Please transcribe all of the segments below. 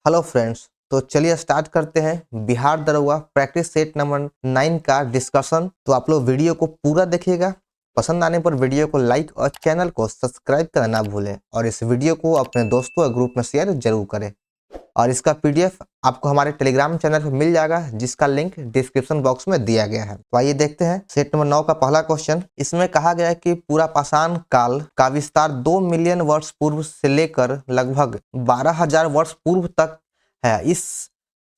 Hello friends, तो चलिए start करते हैं बिहार दरोगा प्रैक्टिस सेट नंबर 9 का डिस्कशन। तो आप लोग वीडियो को पूरा देखिएगा। पसंद आने पर वीडियो को लाइक और चैनल को सब्सक्राइब करना ना भूलें और इस वीडियो को अपने दोस्तों और ग्रुप में शेयर जरूर करें। और इसका पीडीएफ आपको हमारे टेलीग्राम चैनल पर मिल जाएगा, जिसका लिंक डिस्क्रिप्शन बॉक्स में दिया गया है। तो आइए देखते हैं सेट नंबर 9 का पहला क्वेश्चन। इसमें कहा गया है कि पूरा पाषाण काल का विस्तार 2 मिलियन वर्ष पूर्व से लेकर लगभग 12,000 वर्ष पूर्व तक है। इस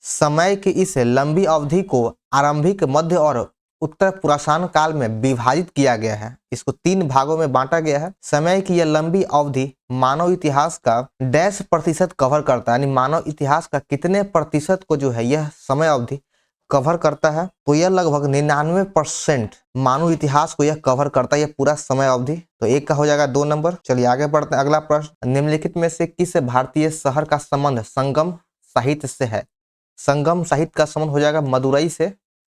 समय की इस लंबी अवधि को आरंभिक, मध्य और उत्तर पुराषाण काल में विभाजित किया गया है। इसको 3 भागों में बांटा गया है। समय की यह लंबी अवधि मानव इतिहास का डैश प्रतिशत कवर करता है, यानी मानव इतिहास का कितने प्रतिशत को जो है यह समय अवधि कवर करता है। तो यह लगभग 99% मानव इतिहास को यह कवर करता है, यह पूरा समय अवधि। तो एक का हो जाएगा 2 नंबर। चलिए आगे बढ़ते हैं। अगला प्रश्न, निम्नलिखित में से किस भारतीय शहर का संबंध संगम साहित्य से है? संगम साहित्य का संबंध हो जाएगा मदुरई से।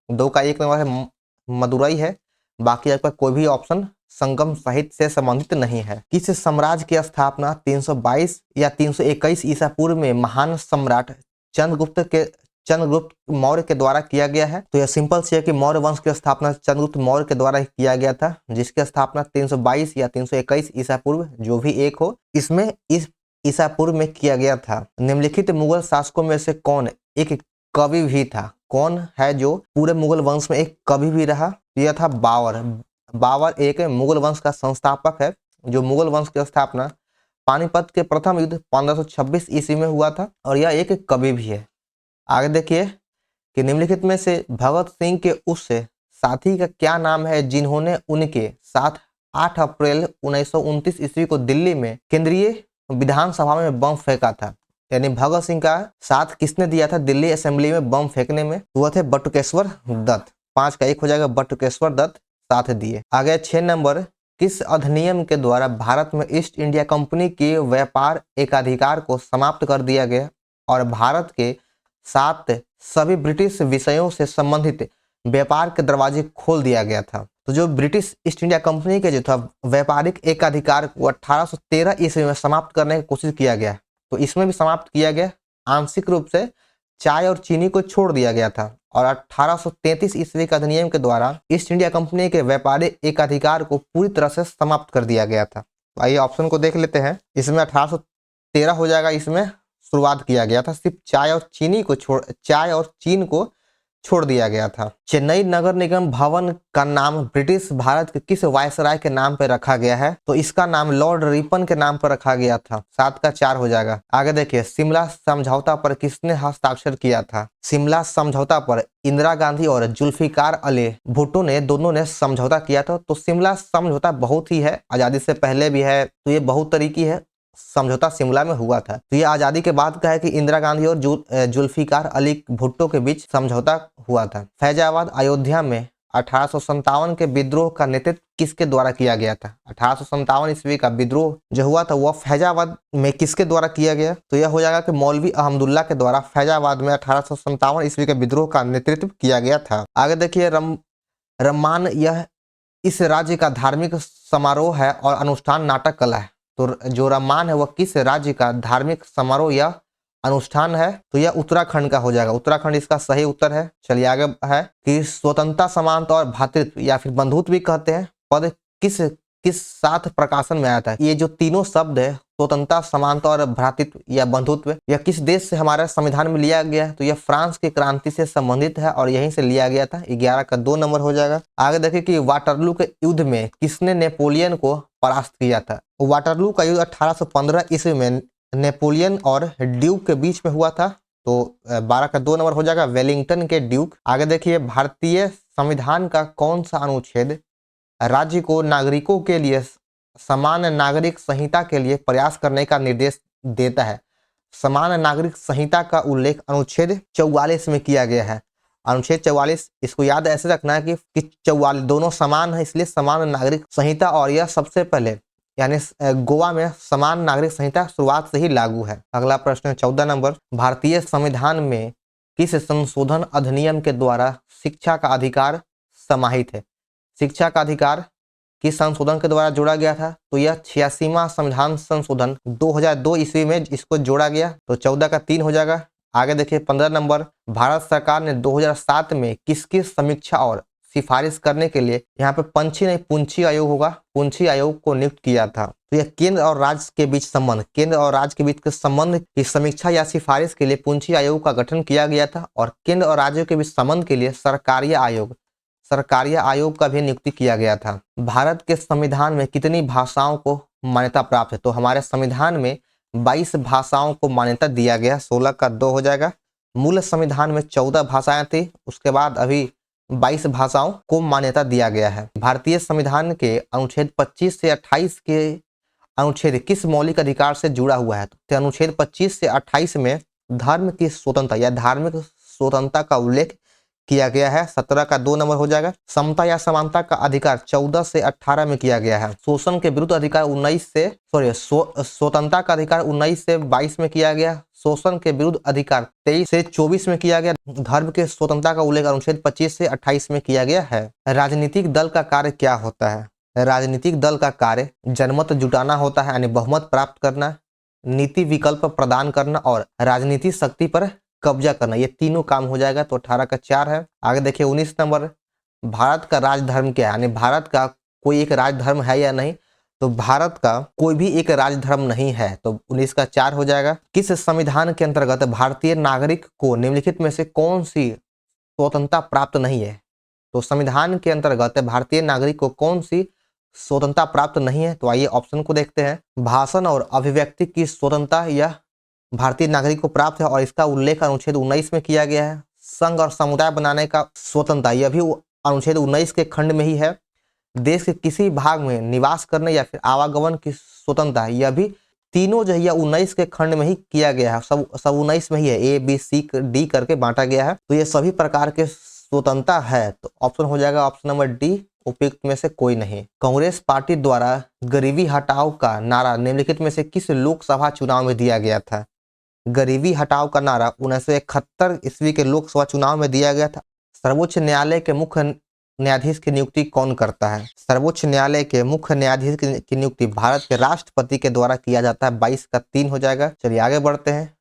2 का 1 नंबर है, मदुरई है। बाकी आपका कोई भी ऑप्शन संगम साहित्य से संबंधित नहीं है। किस साम्राज्य की स्थापना 322 या 321 ईसा पूर्व में महान सम्राट चंद्रगुप्त मौर्य के द्वारा किया गया है? तो यह सिंपल सी है कि मौर्य वंश की स्थापना चंद्रगुप्त मौर्य के द्वारा किया गया था, जिसकी स्थापना 322 या 321 ईसा पूर्व, जो भी एक हो, इसमें इस ईसा पूर्व में किया गया था। निम्नलिखित मुगल शासकों में से कौन एक कवि भी था? कौन है जो पूरे मुगल वंश में एक कवि भी रहा? यह था बाबर। बाबर एक मुगल वंश का संस्थापक है, जो मुगल वंश की स्थापना पानीपत के प्रथम युद्ध 1526 ईस्वी में हुआ था, और यह एक कवि भी है। आगे देखिए कि निम्नलिखित में से भगत सिंह के उस साथी का क्या नाम है जिन्होंने उनके साथ 8 अप्रैल 1929 ईस्वी को दिल्ली में केंद्रीय विधानसभा में बम फेंका था? यानी भगत सिंह का साथ किसने दिया था दिल्ली असेंबली में बम फेंकने में? वह थे बटुकेश्वर दत्त। 5 का 1 हो जाएगा, बटुकेश्वर दत्त साथ दिए। आगे 6 नंबर, किस अधिनियम के द्वारा भारत में ईस्ट इंडिया कंपनी के व्यापार एकाधिकार को समाप्त कर दिया गया और भारत के साथ सभी ब्रिटिश विषयों से संबंधित व्यापार के दरवाजे खोल दिया गया था? तो जो ब्रिटिश ईस्ट इंडिया कंपनी के जो था व्यापारिक एकाधिकार को 1813 ईस्वी में समाप्त करने की कोशिश किया गया, तो इसमें भी समाप्त किया गया। आंशिक रूप से चाय और चीनी को छोड़ दिया गया था और 1833 ईस्वी के अधिनियम के द्वारा ईस्ट इंडिया कंपनी के व्यापारिक एकाधिकार को पूरी तरह से समाप्त कर दिया गया था। तो आइए ऑप्शन को देख लेते हैं। इसमें 1813 हो जाएगा, इसमें शुरुआत किया गया था। सिर्फ चाय और चीन को छोड़ दिया गया था। चेन्नई नगर निगम भवन का नाम ब्रिटिश भारत के किस वायसराय के नाम पर रखा गया है? तो इसका नाम लॉर्ड रिपन के नाम पर रखा गया था। 7 का 4 हो जाएगा। आगे देखिए, शिमला समझौता पर किसने हस्ताक्षर किया था? शिमला समझौता पर इंदिरा गांधी और जुल्फिकार अली भुट्टो ने दोनों ने समझौता किया था। तो शिमला समझौता बहुत ही है, आजादी से पहले भी है, तो ये बहुत तरीकी है। समझौता शिमला में हुआ था। तो ये आजादी के बाद का है कि इंदिरा गांधी और जुल्फिकार अली भुट्टो के बीच समझौता हुआ था। फैजाबाद अयोध्या में 1857 के विद्रोह का नेतृत्व किसके द्वारा किया गया था? 1857 ईस्वी का विद्रोह जो हुआ था वह फैजाबाद में किसके द्वारा किया गया? तो यह हो जाएगा कि मौलवी अहमदुल्ला के द्वारा फैजाबाद में 1857 ईस्वी के विद्रोह का नेतृत्व किया गया था। आगे देखिए, रम्मान यह इस राज्य का धार्मिक समारोह है और अनुष्ठान नाटक कला है। तो जो रम्मान है वह किस राज्य का धार्मिक समारोह या अनुष्ठान है? तो यह उत्तराखंड का हो जाएगा। उत्तराखंड इसका सही उत्तर है। चलिए आगे है कि स्वतंत्रता, समानता और भ्रातृत्व या फिर बंधुत्व भी कहते हैं पद किस साथ प्रकाशन में आया था? ये जो तीनों शब्द है, स्वतंत्रता, समानता और भ्रातृत्व या बंधुत्व, यह किस देश से हमारे संविधान में लिया गया है? तो यह फ्रांस की क्रांति से संबंधित है और यहीं से लिया गया था। 11 का 2 नंबर हो जाएगा। आगे देखिए कि वाटरलू के युद्ध में किसने नेपोलियन को परास्त किया था? वाटरलू का युद्ध 1815 ईस्वी में नेपोलियन और ड्यूक के बीच में हुआ था। तो 12 का 2 नंबर हो जाएगा, वेलिंगटन के ड्यूक। आगे देखिए, भारतीय संविधान का कौन सा अनुच्छेद राज्य को नागरिकों के लिए समान नागरिक संहिता के लिए प्रयास करने का निर्देश देता है? समान नागरिक संहिता का उल्लेख अनुच्छेद 44 में किया गया है। अनुच्छेद 44, इसको याद ऐसे रखना है कि 44 दोनों समान है, इसलिए समान नागरिक संहिता, और यह सबसे पहले यानी गोवा में समान नागरिक संहिता शुरुआत से ही लागू है। अगला प्रश्न 14 नंबर, भारतीय संविधान में किस संशोधन अधिनियम के द्वारा शिक्षा का अधिकार समाहित है? शिक्षा का अधिकार किस संशोधन के द्वारा जोड़ा गया था? तो यह 86वां संविधान संशोधन 2002 ईस्वी में इसको जोड़ा गया। तो 14 का 3 हो जाएगा। आगे देखिए 15 नंबर, भारत सरकार ने 2007 में किसकी समीक्षा और सिफारिश करने के लिए, यहाँ पे पंछी नहीं पूंछी आयोग होगा, पूंछी आयोग को नियुक्त किया था? तो यह केंद्र और राज्य के बीच संबंध, केंद्र और राज्य के बीच के संबंध की समीक्षा या सिफारिश के लिए पूंछी आयोग का गठन किया गया था। और केंद्र और राज्यों के बीच संबंध के लिए सरकारीय आयोग का भी नियुक्ति किया गया था। भारत के संविधान में कितनी भाषाओं को मान्यता प्राप्त है? तो हमारे संविधान में 22 भाषाओं को मान्यता दिया गया। 16 का 2 हो जाएगा। मूल संविधान में 14 भाषाएं थी, उसके बाद अभी 22 भाषाओं को मान्यता दिया गया है। भारतीय संविधान के अनुच्छेद 25 से 28 के अनुच्छेद किस मौलिक अधिकार से जुड़ा हुआ है? तो अनुच्छेद 25 से 28 में धर्म की स्वतंत्रता या धार्मिक स्वतंत्रता का उल्लेख किया गया है। 17 का 2 नंबर हो जाएगा। समता या समानता का अधिकार 14 से 18 में किया गया है। शोषण के विरुद्ध अधिकार स्वतंत्रता का अधिकार 19 से 22 में किया गया। शोषण के विरुद्ध अधिकार 23 से 24 में किया गया। धर्म के स्वतंत्रता का उल्लेख अनुच्छेद 25 से 28 में किया गया है। राजनीतिक दल का कार्य क्या होता है? राजनीतिक दल का कार्य जनमत जुटाना होता है, यानी बहुमत प्राप्त करना, नीति विकल्प प्रदान करना और राजनीतिक शक्ति पर कब्जा करना। ये तीनों काम हो जाएगा। तो 18 का 4 है। आगे देखिए 19 नंबर, भारत का राजधर्म क्या है? यानी भारत का कोई एक राजधर्म है या नहीं? तो भारत का कोई भी एक राजधर्म नहीं है। तो 19 का 4 हो जाएगा। किस संविधान के अंतर्गत भारतीय नागरिक को निम्नलिखित में से कौन सी स्वतंत्रता प्राप्त नहीं है? तो संविधान के अंतर्गत भारतीय नागरिक को कौन सी स्वतंत्रता प्राप्त नहीं है? तो आइए ऑप्शन को देखते हैं। भाषण और अभिव्यक्ति की स्वतंत्रता यह भारतीय नागरिक को प्राप्त है और इसका उल्लेख अनुच्छेद 19 में किया गया है। संघ और समुदाय बनाने का स्वतंत्रता यह भी अनुच्छेद 19 के खंड में ही है। देश के किसी भाग में निवास करने या फिर आवागमन की स्वतंत्रता यह भी तीनों जो है 19 के खंड में ही किया गया है। सब 19 में ही है, ए बी सी डी करके बांटा गया है। तो ये सभी प्रकार के स्वतंत्रता है। तो ऑप्शन हो जाएगा ऑप्शन नंबर डी, उपयुक्त में से कोई नहीं। कांग्रेस पार्टी द्वारा गरीबी हटाओ का नारा निम्नलिखित में से किस लोकसभा चुनाव में दिया गया था? गरीबी हटाओ का नारा 1971 ईस्वी के लोकसभा चुनाव में दिया गया था। सर्वोच्च न्यायालय के मुख्य न्यायाधीश की नियुक्ति कौन करता है? सर्वोच्च न्यायालय के मुख्य न्यायाधीश की नियुक्ति भारत के राष्ट्रपति के द्वारा किया जाता है। 22 का 3 हो जाएगा। चलिए आगे बढ़ते हैं।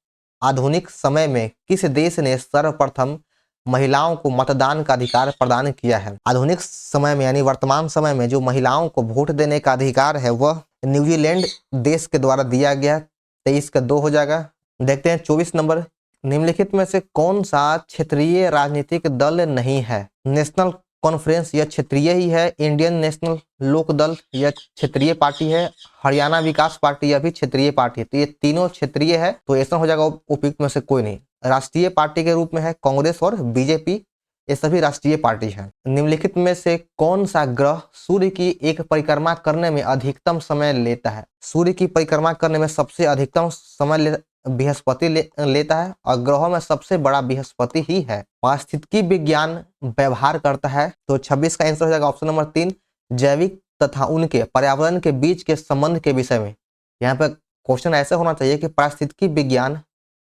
आधुनिक समय में किस देश ने सर्वप्रथम महिलाओं को मतदान का अधिकार प्रदान किया है? आधुनिक समय में यानी वर्तमान समय में जो महिलाओं को वोट देने का अधिकार है वह न्यूजीलैंड देश के द्वारा दिया गया। 23 का 2 हो जाएगा। देखते हैं 24 नंबर, निम्नलिखित में से कौन सा क्षेत्रीय राजनीतिक दल नहीं है? नेशनल कॉन्फ्रेंस यह क्षेत्रीय ही है। इंडियन नेशनल लोक दल यह क्षेत्रीय पार्टी है। हरियाणा विकास पार्टी यह भी क्षेत्रीय पार्टी है। तो ये तीनों क्षेत्रीय है। तो ऐसा हो जाएगा उपयुक्त में से कोई नहीं। राष्ट्रीय पार्टी के रूप में है कांग्रेस और बीजेपी, ये सभी राष्ट्रीय पार्टी हैं। निम्नलिखित में से कौन सा ग्रह सूर्य की एक परिक्रमा करने में अधिकतम समय लेता है? सूर्य की परिक्रमा करने में सबसे अधिकतम समय बृहस्पति लेता है और ग्रहों में सबसे बड़ा बृहस्पति ही है। पारिस्थितिकी विज्ञान व्यवहार करता है। तो 26 का आंसर हो जाएगा ऑप्शन नंबर 3, जैविक तथा उनके पर्यावरण के बीच के संबंध के विषय में। यहाँ पे क्वेश्चन ऐसे होना चाहिए कि पारिस्थितिकी विज्ञान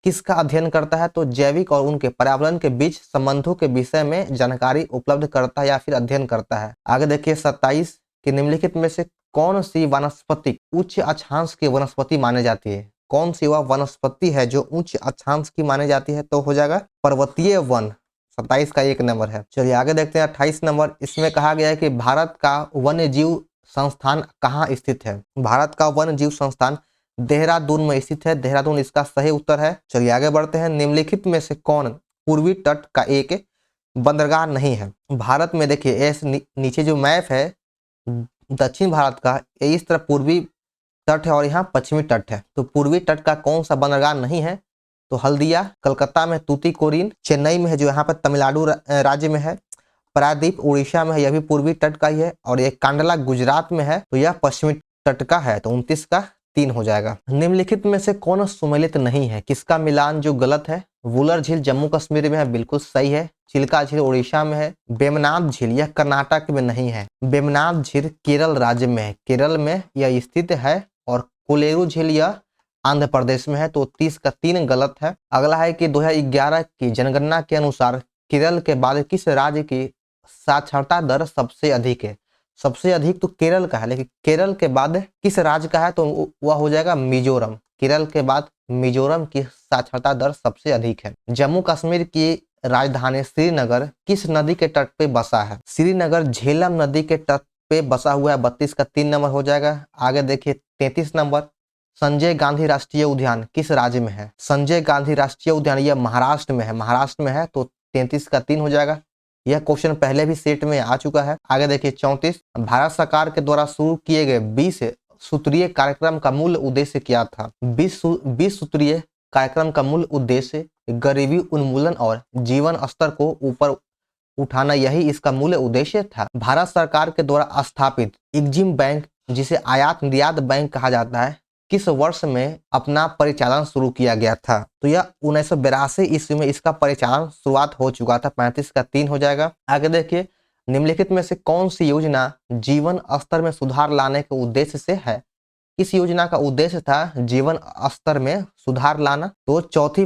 किसका अध्ययन करता है? तो जैविक और उनके पर्यावरण के बीच संबंधों के विषय में जानकारी उपलब्ध करता है या फिर अध्ययन करता है। आगे देखिए 27 कि निम्नलिखित में से कौन सी वनस्पति उच्च अक्षांश की वनस्पति मानी जाती है? कौन सी वह वनस्पति है जो उच्च अक्षांश की मानी जाती है? तो हो जाएगा पर्वतीय वन। 27 का 1 नंबर है। चलिए आगे देखते हैं 28 नंबर। इसमें कहा गया है कि भारत का वन्य जीव संस्थान कहाँ स्थित है? भारत का वन्य जीव संस्थान देहरादून में स्थित है। देहरादून इसका सही उत्तर है। चलिए आगे बढ़ते हैं। निम्नलिखित में से कौन पूर्वी तट का एक बंदरगाह नहीं है? भारत में देखिए ऐसे नीचे जो मैप है दक्षिण भारत का, इस तरफ पूर्वी तट है और यहाँ पश्चिमी तट है। तो पूर्वी तट का कौन सा बंदरगाह नहीं है? तो हल्दिया कलकत्ता में, तूतीकोरिन चेन्नई में है जो यहाँ पर तमिलनाडु राज्य में है, पारादीप उड़ीसा में है, यह भी पूर्वी तट का ही है, और यह कांडला गुजरात में है तो यह पश्चिमी तट का है। तो 29 का 3 हो जाएगा। निम्नलिखित में से कौन सुमेलित नहीं है? किसका मिलान जो गलत है? वुलर झील जम्मू कश्मीर में है, बिल्कुल सही है। चिल्का झील उड़ीसा में है। बेमनाथ झील यह कर्नाटक में नहीं है। बेमनाथ झील केरल राज्य में है, केरल में यह स्थित है। और कोलेरू झील यह आंध्र प्रदेश में है। तो 30 का 3 गलत है। अगला है कि 2011 की जनगणना के अनुसार केरल के बाद किस राज्य की साक्षरता दर सबसे अधिक है? सबसे अधिक तो केरल का है, लेकिन केरल के बाद किस राज्य का है तो वह हो जाएगा मिजोरम। केरल के बाद मिजोरम की साक्षरता दर सबसे अधिक है। जम्मू कश्मीर की राजधानी श्रीनगर किस नदी के तट पे बसा है? श्रीनगर झेलम नदी के तट पे बसा हुआ है। 32 का 3 नंबर हो जाएगा। आगे देखिए 33 नंबर, संजय गांधी राष्ट्रीय उद्यान किस राज्य में है? संजय गांधी राष्ट्रीय उद्यान यह महाराष्ट्र में है। महाराष्ट्र में है तो 33 का 3 हो जाएगा। यह क्वेश्चन पहले भी सेट में आ चुका है। आगे देखिए 34, भारत सरकार के द्वारा शुरू किए गए 20 सूत्रीय कार्यक्रम का मूल उद्देश्य क्या था? 20 सूत्रीय कार्यक्रम का मूल उद्देश्य गरीबी उन्मूलन और जीवन स्तर को ऊपर उठाना, यही इसका मूल उद्देश्य था। भारत सरकार के द्वारा स्थापित एग्जिम बैंक, जिसे आयात निर्यात बैंक कहा जाता है, किस वर्ष में अपना परिचालन शुरू किया गया था? तो यह 1982 ईस्वी में इसका परिचालन शुरुआत हो चुका था। 35 का 3 हो जाएगा। आगे देखिए निम्नलिखित में से कौन सी योजना जीवन स्तर में सुधार लाने के उद्देश्य से है? इस योजना का उद्देश्य था जीवन स्तर में सुधार लाना। तो चौथी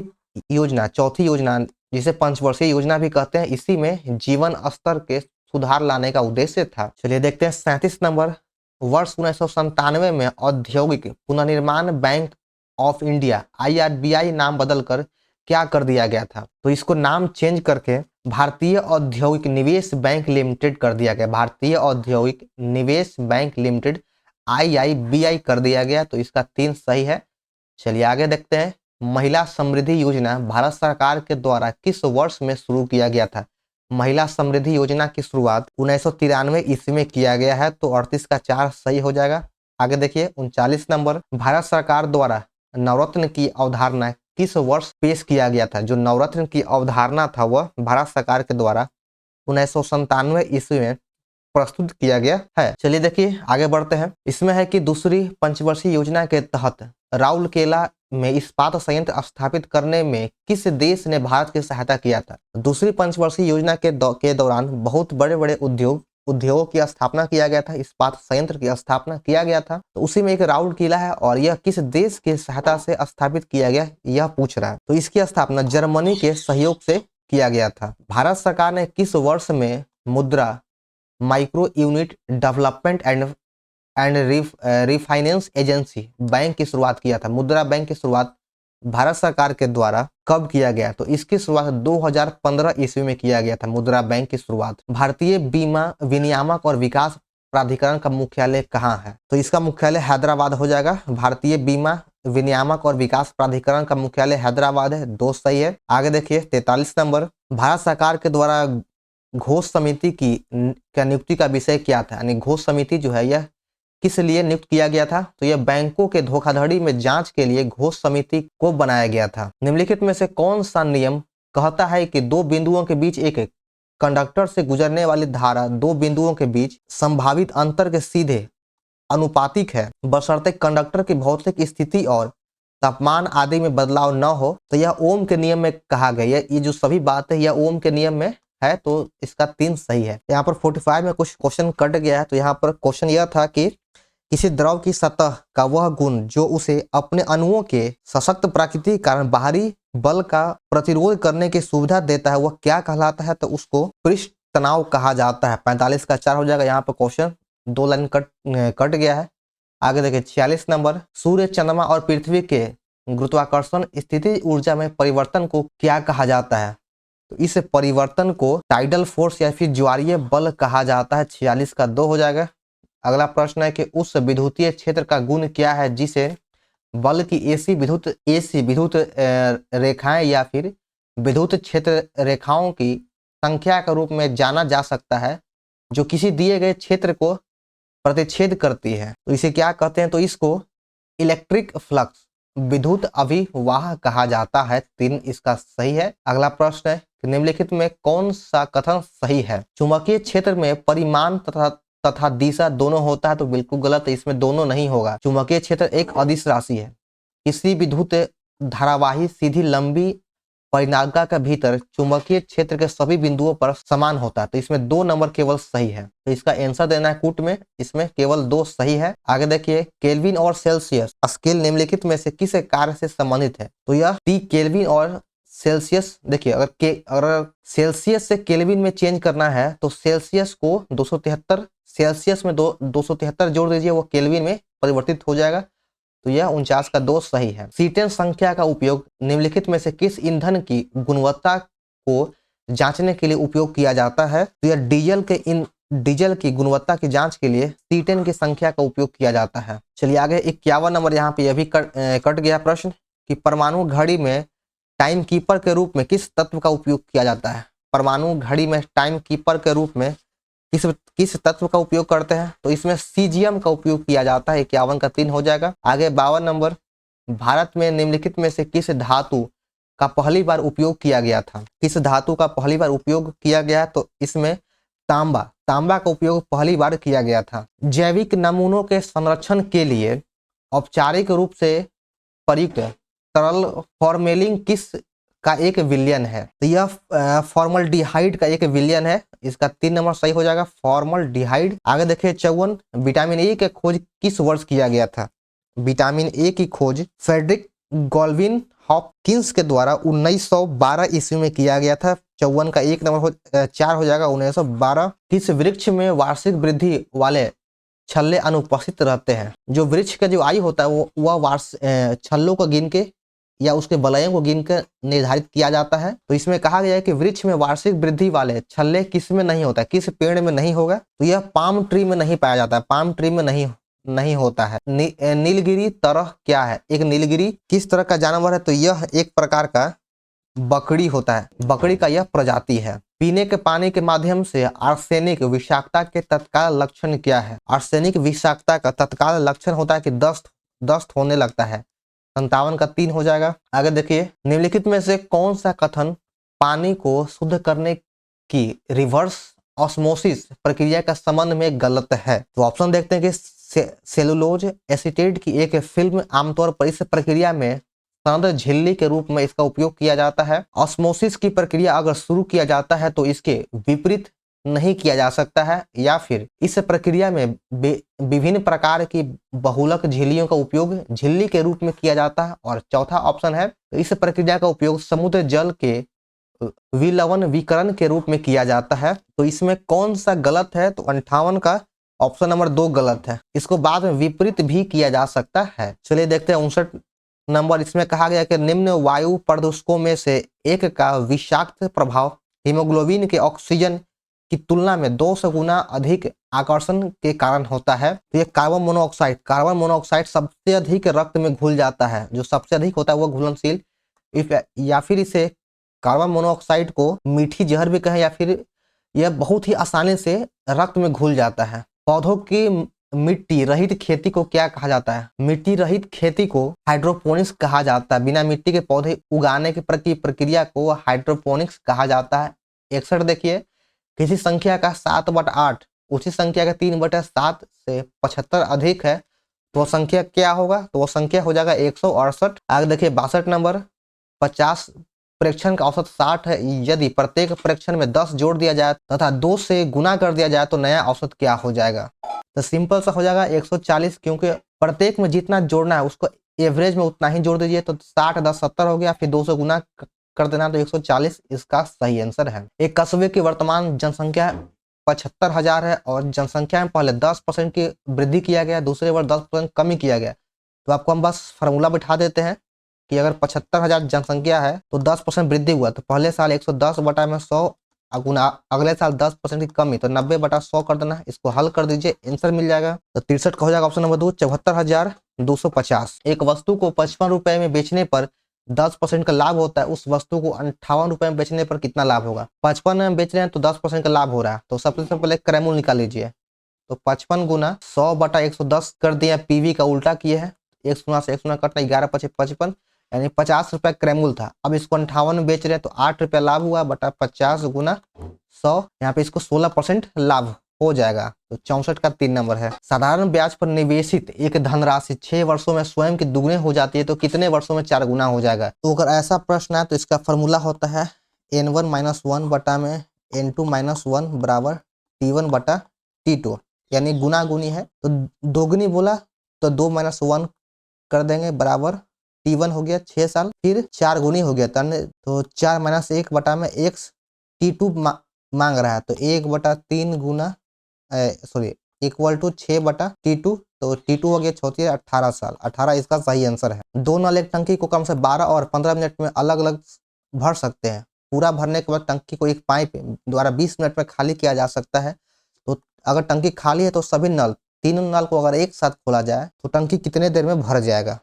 योजना जिसे पंचवर्षीय योजना भी कहते हैं, इसी में जीवन स्तर के सुधार लाने का उद्देश्य था। चलिए देखते हैं 37 नंबर, वर्ष 1997 में औद्योगिक पुनर्निर्माण बैंक ऑफ इंडिया IRBI नाम बदलकर क्या कर दिया गया था? तो इसको नाम चेंज करके भारतीय औद्योगिक निवेश बैंक लिमिटेड कर दिया गया। भारतीय औद्योगिक निवेश बैंक लिमिटेड IIBI कर दिया गया। तो इसका 3 सही है। चलिए आगे देखते हैं, महिला समृद्धि योजना भारत सरकार के द्वारा किस वर्ष में शुरू किया गया था? महिला समृद्धि योजना की शुरुआत 1993 ईस्वी में किया गया है। तो 38 का 4 सही हो जाएगा। आगे देखिए 39 नंबर, भारत सरकार द्वारा नवरत्न की अवधारणा किस वर्ष पेश किया गया था? जो नवरत्न की अवधारणा था वह भारत सरकार के द्वारा 1997 ईस्वी में प्रस्तुत किया गया है। चलिए देखिए आगे बढ़ते हैं। इसमें है कि दूसरी पंचवर्षीय योजना के तहत राउरकेला में इस्पात संयंत्र स्थापित करने में किस देश ने भारत की सहायता किया था? दूसरी पंचवर्षीय योजना के दौरान बहुत बड़े बड़े उद्योगों की स्थापना किया गया था, इस्पात संयंत्र की स्थापना किया गया था। तो उसी में एक राउरकेला है और यह किस देश की सहायता से स्थापित किया गया यह पूछ रहा है। तो इसकी स्थापना जर्मनी के सहयोग से किया गया था। भारत सरकार ने किस वर्ष में मुद्रा micro unit development and refinance agency bank की शुरुआत किया था? मुद्रा बैंक की शुरुआत भारत सरकार के द्वारा कब किया गया? तो इसकी शुरुआत 2015 ईस्वी में किया गया था। मुद्रा बैंक की शुरुआत। भारतीय बीमा विनियामक और विकास प्राधिकरण का मुख्यालय कहाँ है? तो इसका मुख्यालय हैदराबाद हो जाएगा। भारतीय बीमा विनियामक और विकास प्राधिकरण का मुख्यालय हैदराबाद है। 2 सही है। आगे देखिए 43 नंबर, भारत सरकार के द्वारा घोष समिति की नियुक्ति का विषय क्या था? यानी घोष समिति जो है यह किस लिए नियुक्त किया गया था? तो यह बैंकों के धोखाधड़ी में जांच के लिए घोष समिति को बनाया गया था। निम्नलिखित में से कौन सा नियम कहता है कि 2 बिंदुओं के बीच एक कंडक्टर से गुजरने वाली धारा 2 बिंदुओं के बीच संभावित अंतर के सीधे अनुपातिक है, बशर्ते कंडक्टर की भौतिक स्थिति और तापमान आदि में बदलाव न हो? तो यह ओम के नियम में कहा गया। ये जो सभी बात है यह ओम के नियम में है। तो इसका 3 सही है। यहाँ पर 45 में कुछ क्वेश्चन कट गया है। तो यहाँ पर क्वेश्चन यह था कि किसी द्रव की सतह का वह गुण जो उसे अपने अणुओं के सशक्त प्रकृति के कारण बाहरी बल का प्रतिरोध करने की सुविधा देता है, वह क्या कहलाता है? तो उसको पृष्ठ तनाव कहा जाता है। 45 का 4 हो जाएगा। यहाँ पर क्वेश्चन 2 लाइन कट गया है। आगे देखिए 46 नंबर, सूर्य, चंद्रमा और पृथ्वी के गुरुत्वाकर्षण स्थिति ऊर्जा में परिवर्तन को क्या कहा जाता है? तो इस परिवर्तन को टाइडल फोर्स या फिर ज्वारीय बल कहा जाता है। 46 का 2 हो जाएगा। अगला प्रश्न है कि उस विद्युतीय क्षेत्र का गुण क्या है जिसे बल की एसी विद्युत रेखाएं या फिर विद्युत क्षेत्र रेखाओं की संख्या के रूप में जाना जा सकता है, जो किसी दिए गए क्षेत्र को प्रतिच्छेद करती है? तो इसे क्या कहते हैं? तो इसको इलेक्ट्रिक फ्लक्स, विद्युत अभिवाह कहा जाता है। 3 इसका सही है। अगला प्रश्न है कि निम्नलिखित में कौन सा कथन सही है? चुंबकीय क्षेत्र में परिमाण तथा दिशा दोनों होता है। तो बिल्कुल गलत है, इसमें दोनों नहीं होगा। चुंबकीय क्षेत्र एक अदिश राशि है। किसी विद्युत धारावाही सीधी लंबी परिनालिका के भीतर चुंबकीय क्षेत्र के सभी बिंदुओं पर समान होता है। तो इसमें 2 नंबर केवल सही है। तो इसका आंसर देना है कूट में। इसमें केवल 2 सही है। आगे देखिए केल्विन और सेल्सियस स्केल निम्नलिखित में से किस कार्य से संबंधित है? तो यह टी केल्विन और सेल्सियस, देखिए अगर सेल्सियस से केल्विन में चेंज करना है तो सेल्सियस को 273 सेल्सियस में 273 जोड़ दीजिए, वो केल्विन में परिवर्तित हो जाएगा। तो यह 49 का 2 सही है। सीटेन संख्या का उपयोग निम्नलिखित में से किस ईंधन की गुणवत्ता को जांचने के लिए उपयोग किया जाता है? तो यह डीजल की गुणवत्ता की जांच के लिए सीटेन की संख्या का उपयोग किया जाता है। चलिए आगे 51 नंबर, यहाँ पे यह भी कट गया प्रश्न कि परमाणु घड़ी में टाइम कीपर के रूप में किस तत्व का उपयोग किया जाता है? परमाणु घड़ी में टाइम कीपर के रूप में किस तत्व का उपयोग करते हैं? तो इसमें सीजियम का उपयोग किया जाता है। 51 का 3 हो जाएगा। आगे 52 नंबर, भारत में निम्नलिखित में से किस धातु का पहली बार उपयोग किया गया था? किस धातु का पहली बार उपयोग किया गया? तो इसमें तांबा का उपयोग पहली बार किया गया था। जैविक नमूनों के संरक्षण के लिए औपचारिक रूप से प्रयुक्त तरल फॉर्मेलिन किस का एक विलयन है? तो यह फॉर्मल्डिहाइड का एक विलयन है। इसका 3 नंबर सही हो जाएगा, फॉर्मल्डिहाइड। आगे देखिए 54, विटामिन ए की खोज किस वर्ष किया गया था? विटामिन ए की खोज फ्रेडरिक गोल्विन हॉपकिंस के द्वारा 1912 ईस्वी में किया गया था। 54 का 1 नंबर 4 हो जाएगा, 1912। किस वृक्ष में वार्षिक वृद्धि वाले छल्ले अनुपस्थित रहते हैं? जो वृक्ष का जो आयु होता है वह छल्लों को गिन के या उसके वलयों को गिन कर निर्धारित किया जाता है। तो इसमें कहा गया है कि वृक्ष में वार्षिक वृद्धि वाले छल्ले किस में नहीं होता है, किस पेड़ में नहीं होगा? तो यह पाम ट्री में नहीं पाया जाता है, पाम ट्री में नहीं होता है। नीलगिरी तरह क्या है? एक नीलगिरी किस तरह का जानवर है? तो यह एक प्रकार का बकरी होता है, बकरी का यह प्रजाति है। पीने के पानी के माध्यम से आर्सेनिक विषाक्तता के तत्काल लक्षण क्या है? आर्सेनिक विषाक्तता का तत्काल लक्षण होता है कि दस्त होने लगता है। 57 का 3 हो जाएगा। आगे देखिए, निम्नलिखित में से कौन सा कथन पानी को शुद्ध करने की रिवर्स ऑस्मोसिस प्रक्रिया का संबंध में गलत है? तो ऑप्शन देखते हैं कि सेलुलोज एसीटेट की एक फिल्म आमतौर पर इस प्रक्रिया में सनद झिल्ली के रूप में इसका उपयोग किया जाता है। ऑस्मोसिस की प्रक्रिया अगर शुरू किया जाता है तो इसके विपरीत नहीं किया जा सकता है, या फिर इस प्रक्रिया में विभिन्न प्रकार की बहुलक झिल्लियों का उपयोग झिल्ली के रूप में किया जाता है। और चौथा ऑप्शन है, तो इस प्रक्रिया का उपयोग समुद्र जल के विलवणीकरण के रूप में किया जाता है। तो इसमें कौन सा गलत है? तो 58 का ऑप्शन नंबर 2 गलत है। इसको बाद में विपरीत भी किया जा सकता है। चलिए देखते हैं 59 नंबर, इसमें कहा गया कि निम्न वायु प्रदूषकों में से एक का विषाक्त प्रभाव हीमोग्लोबिन के ऑक्सीजन की तुलना में 200 गुना अधिक आकर्षण के कारण होता है। तो ये कार्बन मोनोऑक्साइड सबसे अधिक रक्त में घुल जाता है। जो सबसे अधिक होता है वो घुलनशील, या फिर इसे कार्बन मोनोऑक्साइड को मीठी जहर भी कहें, या फिर यह बहुत ही आसानी से रक्त में घुल जाता है। पौधों की मिट्टी रहित खेती को क्या कहा जाता है? मिट्टी रहित खेती को हाइड्रोपोनिक्स कहा जाता है। बिना मिट्टी के पौधे उगाने की प्रक्रिया को हाइड्रोपोनिक्स कहा जाता है। 61 देखिए, किसी संख्या का 7/8 उसी संख्या का 3/7 से 75 अधिक है तो वो संख्या क्या होगा? तो वो संख्या हो जाएगा 168। आगे देखिए 62 नंबर, 50 प्रेक्षण का औसत 60 है। यदि प्रत्येक प्रेक्षण में 10 जोड़ दिया जाए तथा 2 से गुना कर दिया जाए तो नया औसत क्या हो जाएगा? तो सिंपल सा हो जाएगा 140, क्योंकि प्रत्येक में जितना जोड़ना है उसको एवरेज में उतना ही जोड़ दीजिए। तो 60 10 70 हो गया, फिर 2 से गुना कर देना, तो 140 इसका सही आंसर है। एक कस्बे की वर्तमान जनसंख्या 75,000 है और जनसंख्या में पहले 10% की वृद्धि किया गया, दूसरे बार 10% कमी किया गया। तो आपको हम बस फार्मूला बिठा देते हैं कि अगर 75,000 जनसंख्या है तो 10% वृद्धि हुआ, तो पहले साल 110/100 गुना, अगले साल 10% की कमी, तो 90/100 कर देना। इसको हल कर दीजिए, आंसर मिल जाएगा। तो 63 का हो जाएगा ऑप्शन नंबर 2, 74,250। एक वस्तु को 55 रुपए में बेचने पर 10% का लाभ होता है, उस वस्तु को 58 रुपए में बेचने पर कितना लाभ होगा? 55 में बेच रहे हैं तो 10% का लाभ हो रहा है, तो सबसे पहले क्रयमूल्य निकाल लीजिए। तो 55 गुना 100/110 कर दिया, पीवी का उल्टा किए हैं, 1 गुना से 1 गुना कटना, 11 × 55 यानी 50 रुपए क्रयमूल्य था। अब इसको 58 में बेच रहे हैं तो 8 रुपया लाभ हुआ बटा 50 गुना 100, यहाँ पे इसको 16% लाभ हो जाएगा। तो 64 का 3 नंबर है। साधारण ब्याज पर निवेशित एक धनराशि 6 वर्षों में स्वयं की दुगने हो जाती है तो कितने वर्षों में 4 गुना हो जाएगा? तो अगर ऐसा प्रश्न है तो इसका फॉर्मूला होता है n1 - 1 बटा में n2 - 1 बराबर t1 बटा t2, यानी गुना गुनी है तो दोगुनी बोला तो 2 - 1 कर देंगे बराबर t1 हो गया 6 साल, फिर 4 गुनी हो गया तो 4 - 1 बटा में x t2 मांग रहा है तो 1/3 गुना इक्वल टू 6/T2, तो T2 हो गया 18 साल, 18 इसका सही आंसर है। 2 नल एक टंकी को कम से 12 और 15 मिनट में अलग अलग भर सकते हैं। पूरा भरने के बाद टंकी को एक पाइप द्वारा 20 मिनट में खाली किया जा सकता है। तो अगर टंकी खाली है तो सभी नल, तीनों नल को अगर एक साथ खोला जाए तो टंकी कितने देर में भर जाएगा।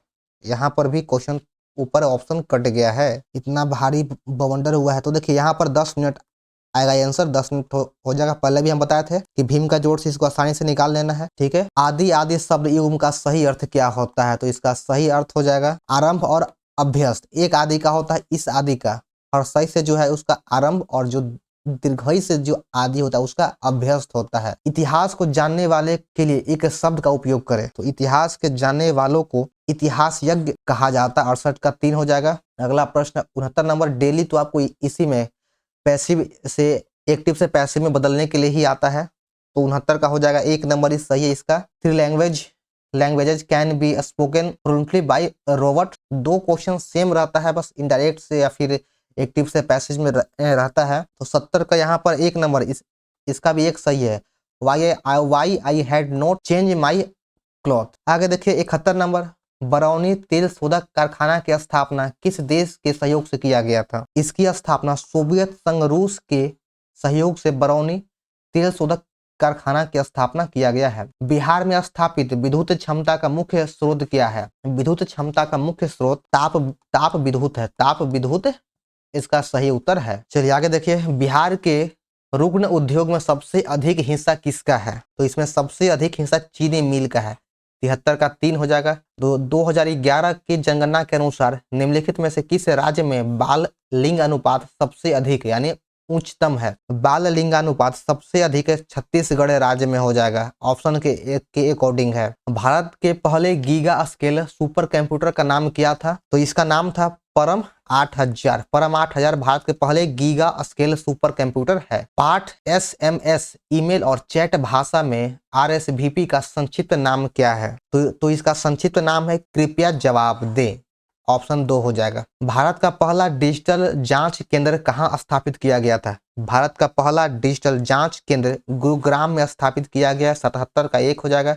यहाँ पर भी क्वेश्चन ऊपर ऑप्शन कट गया है, इतना भारी बवंडर हुआ है। तो देखिए यहाँ पर 10 मिनट आएगा आंसर, 10 मिनट हो जाएगा। पहले भी हम बताए थे कि भीम का जोड़ से इसको आसानी से निकाल लेना है, ठीक है। आदि आदि शब्द युग्म का सही अर्थ क्या होता है, तो इसका सही अर्थ हो जाएगा आरंभ और अभ्यस्त। एक आदि का होता है इस आदि का, और सही से जो है उसका आरंभ, और जो दीर्घई से जो आदि होता है उसका अभ्यस्त होता है। इतिहास को जानने वाले के लिए एक शब्द का उपयोग करें, तो इतिहास के जानने वालों को इतिहास यज्ञ कहा जाता है। 68 का 3 हो जाएगा। अगला प्रश्न 69 नंबर, डेली तो आपको इसी में पैसिव से एक्टिव से पैसिव में बदलने के लिए ही आता है, तो 69 का हो जाएगा। 1 नंबर इस सही है इसका। 3 languages can be spoken fluently by robot. 2 question same रहता है, बस इनडायरेक्ट से या फिर एक्टिव से पैसिव में रहता है। तो 70 का यहाँ पर 1 नंबर इसका भी एक सही है। Why I had not change my cloth. आगे देखिए 71 नंबर, बरौनी तेल शोधक कारखाना की स्थापना किस देश के सहयोग से किया गया था। इसकी स्थापना सोवियत संघ रूस के सहयोग से बरौनी तेल शोधक कारखाना की स्थापना किया गया है। बिहार में स्थापित विद्युत क्षमता का मुख्य स्रोत क्या है। विद्युत क्षमता का मुख्य स्रोत ताप विद्युत है। ताप विद्युत इसका सही उत्तर है। चलिए आगे देखिए, बिहार के रुग्ण उद्योग में सबसे अधिक हिस्सा किसका है, तो इसमें सबसे अधिक हिस्सा चीनी मिल का है। 73 का 3 हो जाएगा। 2011 की जनगणना के अनुसार निम्नलिखित में से किस राज्य में बाल लिंग अनुपात सबसे अधिक यानी उच्चतम है। बाल लिंगानुपात सबसे अधिक छत्तीसगढ़ राज्य में हो जाएगा, ऑप्शन के अकॉर्डिंग है। भारत के पहले गीगा स्केल सुपर कंप्यूटर का नाम क्या था, तो इसका नाम था परम 8000। परम 8000 भारत के पहले गीगा स्केल सुपर कंप्यूटर है। पाठ SMS ईमेल और चैट भाषा में RSVP का संक्षिप्त नाम क्या है, तो इसका संक्षिप्त नाम है कृपया जवाब दें, ऑप्शन 2 हो जाएगा। भारत का पहला डिजिटल जांच केंद्र कहाँ स्थापित किया गया था। भारत का पहला डिजिटल जांच केंद्र गुरुग्राम में स्थापित किया गया। 77 का 1 हो जाएगा।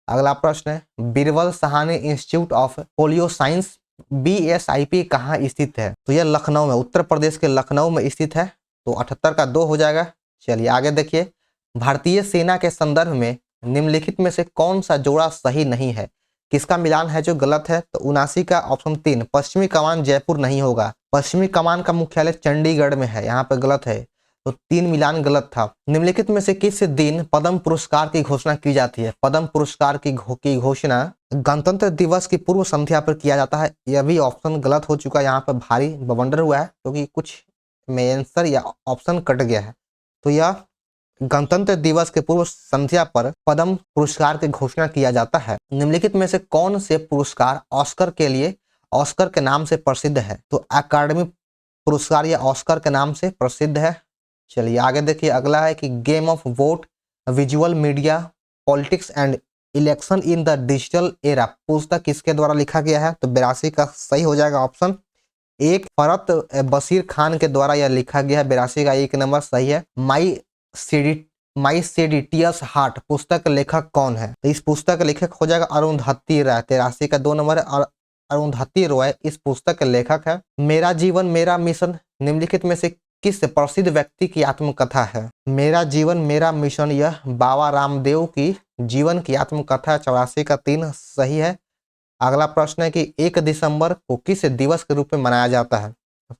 अगला प्रश्न है, Birbal Sahani institute of polio science BSIP कहाँ स्थित है, तो यह लखनऊ में, उत्तर प्रदेश के लखनऊ में स्थित है, तो 78 का 2 हो जाएगा। चलिए आगे देखिए, भारतीय सेना के संदर्भ में निम्नलिखित में से कौन सा जोड़ा सही नहीं है, किसका मिलान है जो गलत है, तो 79 का ऑप्शन 3 पश्चिमी कमान जयपुर नहीं होगा। पश्चिमी कमान का मुख्यालय चंडीगढ़ में है, यहाँ पर गलत है, तो 3 मिलान गलत था। निम्नलिखित में से किस दिन पद्म पुरस्कार की घोषणा की जाती है। पद्म पुरस्कार की घोषणा गणतंत्र दिवस की पूर्व संध्या पर किया जाता है। यह भी ऑप्शन गलत हो चुका है, यहाँ पर भारी बवंडर हुआ है क्योंकि कुछ में आंसर या ऑप्शन कट गया है। तो यह गणतंत्र दिवस के पूर्व संध्या पर पद्म पुरस्कार की घोषणा किया जाता है। निम्नलिखित में से कौन से पुरस्कार ऑस्कर के नाम से प्रसिद्ध है, तो अकादमी पुरस्कार या ऑस्कर के नाम से प्रसिद्ध है। चलिए आगे देखिए, अगला है कि game of vote, visual media, politics and election in the digital era पुस्तक किसके द्वारा लिखा गया है, तो 82 का सही हो जाएगा ऑप्शन 1 फरत बशीर खान के द्वारा यह लिखा गया है। 82 का 1 नंबर सही है। माई सेडिटियस हार्ट पुस्तक लेखक कौन है, तो इस पुस्तक के लेखक हो जाएगा अरुंधति राय। 83 का 2 नंबर है, और अरुंधति रॉय इस पुस्तक के लेखक है। मेरा जीवन मेरा मिशन निम्नलिखित में से किस प्रसिद्ध व्यक्ति की आत्मकथा है। मेरा जीवन मेरा मिशन यह बाबा रामदेव की जीवन की आत्मकथा। 84 का 3 सही है। अगला प्रश्न है कि 1 दिसंबर को किस दिवस के रूप में मनाया जाता है।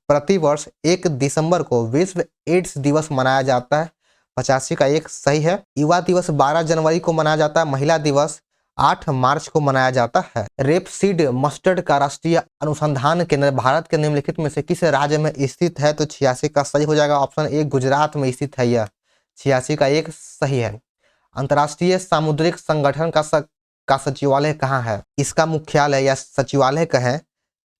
प्रतिवर्ष 1 दिसंबर को विश्व एड्स दिवस मनाया जाता है। 85 का 1 सही है। युवा दिवस 12 जनवरी को मनाया जाता है। महिला दिवस 8 मार्च को मनाया जाता है। रेपसीड मस्टर्ड का राष्ट्रीय अनुसंधान केंद्र भारत के निम्नलिखित में से किस राज्य में स्थित है, तो 86 का सही हो जाएगा ऑप्शन 1 गुजरात में स्थित है यह। 86 का 1 सही है। अंतर्राष्ट्रीय सामुद्रिक संगठन का सचिवालय कहाँ है, इसका मुख्यालय या सचिवालय कहें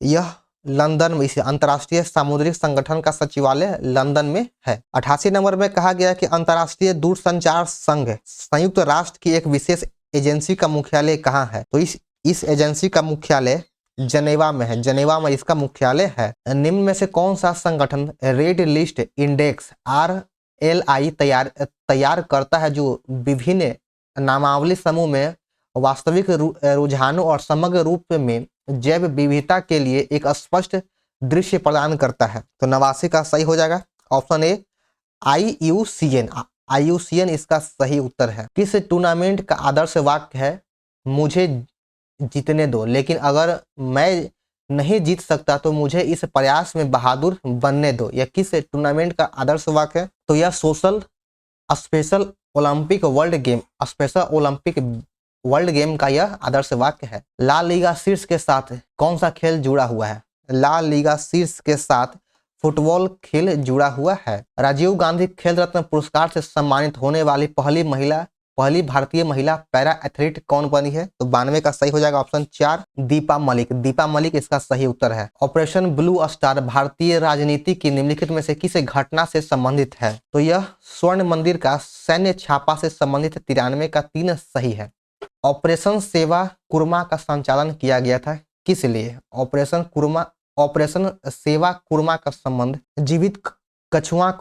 यह लंदन में, इसे अंतर्राष्ट्रीय सामुद्रिक संगठन का सचिवालय लंदन में है। 88 नंबर में कहा गया कि अंतर्राष्ट्रीय दूरसंचार संघ संयुक्त राष्ट्र की एक विशेष एजेंसी का मुख्यालय कहाँ है, तो इस एजेंसी का मुख्यालय जनेवा में है। जनेवा में इसका मुख्यालय है। निम्न में से कौन सा संगठन रेड लिस्ट इंडेक्स RLI तैयार करता है, जो विभिन्न नामावली समूह में वास्तविक रुझानों और समग्र रूप में जैव विविधता के लिए एक स्पष्ट दृश्य प्रदान करता है। तो 89 का सही हो जाएगा ऑप्शन ए IUCN। IUCN इसका सही उत्तर है। किस टूर्नामेंट का आदर्श वाक्य है मुझे जीतने दो, लेकिन अगर मैं नहीं जीत सकता तो मुझे इस प्रयास में बहादुर बनने दो। यह किस टूर्नामेंट का आदर्श वाक्य है? तो यह स्पेशल ओलंपिक वर्ल्ड गेम का यह आदर्श वाक्य है। ला लीगा शीर्ष के साथ कौन सा खेल जुड़ा हुआ है? ला लीगा शीर्ष के साथ फुटबॉल खेल जुड़ा हुआ है। राजीव गांधी खेल रत्न पुरस्कार से सम्मानित होने वाली पहली भारतीय महिला पैरा एथलीट कौन बनी है? तो 92 का सही हो जाएगा ऑप्शन 4 दीपा मलिक। दीपा मलिक इसका सही उत्तर है। ऑपरेशन ब्लू स्टार भारतीय राजनीति की निम्नलिखित में से किस घटना से संबंधित है? तो यह स्वर्ण मंदिर का सैन्य छापा से संबंधित 93 का 3 सही है। ऑपरेशन सेवा कुरमा का संचालन किया गया था किस लिए? ऑपरेशन सेवा कुरमा का संबंध जीवित कछुओं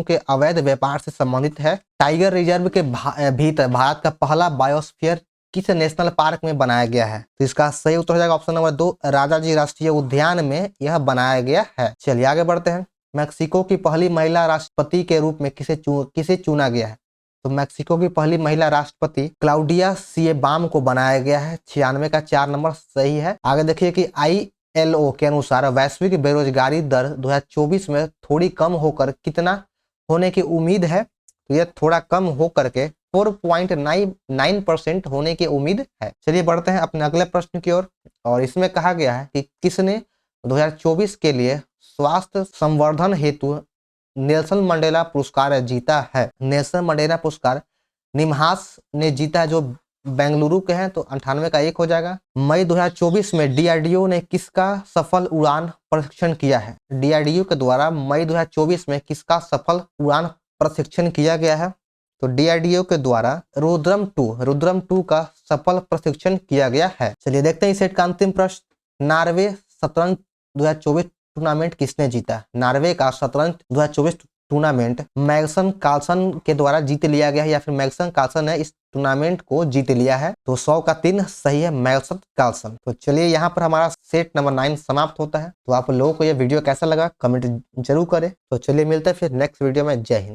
के अवैध व्यापार से संबंधित है। टाइगर रिजर्व के भीतर भारत का पहला बायोस्फीयर किस नेशनल पार्क में बनाया गया है? तो इसका सही उत्तर हो जाएगा ऑप्शन नंबर 2 राजाजी राष्ट्रीय उद्यान में यह बनाया गया है। चलिए आगे बढ़ते हैं। मैक्सिको की पहली महिला राष्ट्रपति के रूप में किसे चुना गया है? तो मैक्सिको की पहली महिला राष्ट्रपति क्लाउडिया शिएबाम को बनाया गया है। 96 का 4 नंबर सही है। आगे देखिए कि ILO के अनुसार वैश्विक बेरोजगारी दर 2024 में थोड़ी कम होकर कितना होने की उम्मीद है? तो यह थोड़ा कम होकर के 4.99% होने की उम्मीद है। चलिए बढ़ते हैं अपने अगले प्रश्न की ओर और इसमें कहा गया है कि किसने 2024 के लिए स्वास्थ्य संवर्धन हेतु नेल्सन मंडेला पुरस्कार जीता है? नेल्सन मंडेला पुरस्कार निमहांस ने जीता जो बेंगलुरु के हैं। तो 98 का 1 हो जाएगा। मई 2024 में DRDO ने किसका सफल उड़ान प्रशिक्षण किया है? DRDO के द्वारा मई 2024 में किसका सफल उड़ान प्रशिक्षण किया गया है? तो DRDO के द्वारा रुद्रम 2 का सफल प्रशिक्षण किया गया है। चलिए देखते हैं इस सेट का अंतिम प्रश्न। नार्वे शतरंज 2024 टूर्नामेंट किसने जीता? नार्वे का शतरंज 2024 टूर्नामेंट मैग्सन कार्लसन के द्वारा जीत लिया गया है या फिर मैग्सन कार्लसन ने इस टूर्नामेंट को जीत लिया है। तो 100 का 3 सही है, मैग्सन कार्लसन। तो चलिए यहाँ पर हमारा सेट नंबर 9 समाप्त होता है। तो आप लोगों को यह वीडियो कैसा लगा कमेंट जरूर करें। तो चलिए मिलते हैं फिर नेक्स्ट वीडियो में। जय हिंद।